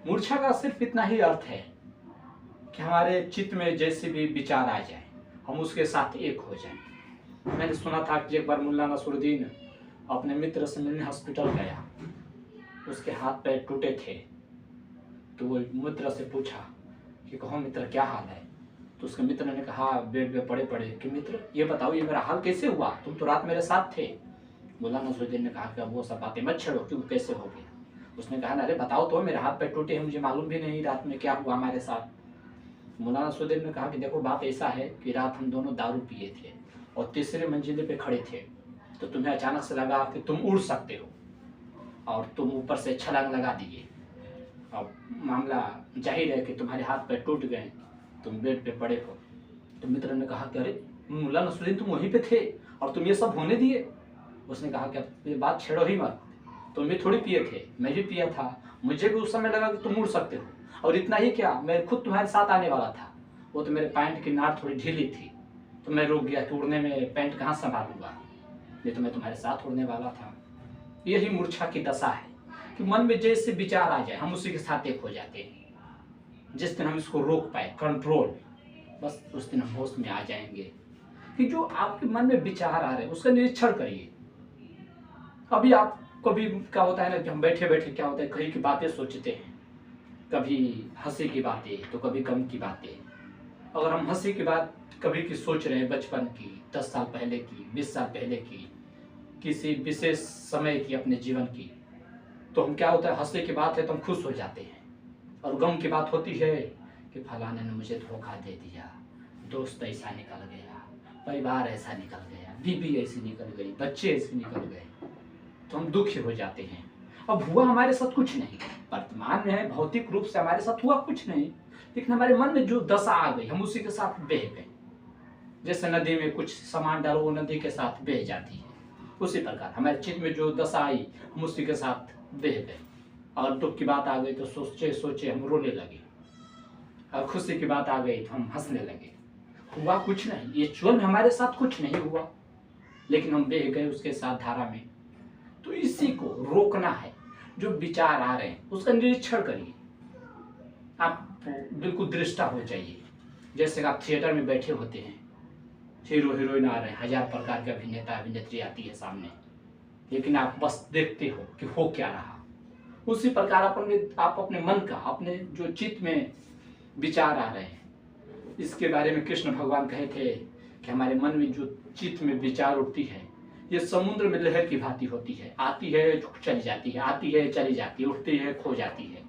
मूर्छा का सिर्फ इतना ही अर्थ है कि हमारे चित्त में जैसे भी विचार आ जाए हम उसके साथ एक हो जाएं। मैंने सुना था कि एक बार मुल्ला नसरुद्दीन अपने मित्र से मिलने हॉस्पिटल गया, उसके हाथ पैर टूटे थे। तो वो मित्र से पूछा कि कहो मित्र क्या हाल है। तो उसके मित्र ने कहा बेड पे पड़े पड़े कि मित्र ये बताओ ये मेरा हाल कैसे हुआ, तुम तो रात मेरे साथ थे। मुल्ला नसरुद्दीन ने कहा कि अब वो सब बातें मत छेड़ो, क्यों कैसे हो गया। उसने कहा अरे बताओ तो, मेरे हाथ पैर टूटे हैं, मुझे मालूम भी नहीं रात में क्या हुआ हमारे साथ। मुल्ला नसरुद्दीन ने कहा कि देखो बात ऐसा है कि रात हम दोनों दारू पिए थे और तीसरे मंजिले पे खड़े थे, तो तुम्हें अचानक से लगा कि तुम उड़ सकते हो और तुम ऊपर से छलांग लगा दिए। अब मामला जाहिर है कि तुम्हारे हाथ पैर टूट गए, तुम बेड पे पड़े हो। तो मित्र ने कहा कि अरे मुल्ला नसरुद्दीन तुम वहीं पे थे और तुम ये सब होने दिए। उसने कहा कि अब ये बात छेड़ो ही मत, तुम भी थोड़ी पिए थे, मैं भी पिया था, मुझे भी उस समय लगा कि तुम उड़ सकते हो। और इतना ही क्या, मैं खुद तुम्हारे साथ आने वाला था, वो तो मेरे पैंट की नाड़ थोड़ी ढीली थी तो मैं रुक गया कि उड़ने में पैंट कहाँ संभालूंगा, नहीं तो मैं तुम्हारे साथ उड़ने वाला था। यही मूर्छा की दशा है कि मन में जैसे विचार आ जाए हम उसी के साथ एक हो जाते हैं। जिस दिन हम इसको रोक पाए, कंट्रोल, बस उस दिन हम होश में आ जाएंगे कि जो आपके मन में विचार आ रहे हैं उसका निरीक्षण करिए। अभी आप कभी क्या होता है ना कि हम बैठे बैठे क्या होता है कहीं की बातें सोचते हैं, कभी हंसी की बातें तो कभी गम की बातें। अगर हम हंसी की बात कभी की सोच रहे हैं, बचपन की, 10 साल पहले की, 20 साल पहले की, किसी विशेष समय की अपने जीवन की, तो हम क्या होता है हंसी की बात है तो हम खुश हो जाते हैं। और गम की बात होती है कि फलाने ने मुझे धोखा दे दिया, दोस्त ऐसा निकल गया, परिवार ऐसा निकल गया, बीबी ऐसी निकल गई, बच्चे ऐसे निकल गए, तो हम दुखी हो जाते हैं। अब हुआ हमारे साथ कुछ नहीं, वर्तमान में भौतिक रूप से हमारे साथ हुआ कुछ नहीं, लेकिन हमारे मन में जो दशा आ गई हम उसी के साथ बह गए। जैसे नदी में कुछ सामान डालो वो नदी के साथ बह जाती है, उसी प्रकार हमारे चित्त में जो दशा आई हम उसी के साथ बह गए। और दुख की बात आ गई तो सोचे सोचे हम रोने लगे, और खुशी की बात आ गई तो हम हंसने लगे। हुआ कुछ नहीं, ये एक्चुअल में हमारे साथ कुछ नहीं हुआ, लेकिन हम बह गए उसके साथ धारा में। तो इसी को रोकना है, जो विचार आ रहे हैं उसका निरीक्षण करिए। आप बिल्कुल दृष्टा हो जाइए, जैसे आप थिएटर में बैठे होते हैं, हीरो हीरोइन आ रहे हैं, 1000 प्रकार के अभिनेता अभिनेत्री आती है सामने, लेकिन आप बस देखते हो कि हो क्या रहा। उसी प्रकार आप अपने मन का, अपने जो चित्त में विचार आ रहे हैं, इसके बारे में कृष्ण भगवान कहे थे कि हमारे मन में जो चित्त में विचार उठती है ये समुद्र में लहर की भांति होती है, आती है चली जाती है, आती है चली जाती है, उठती है खो जाती है।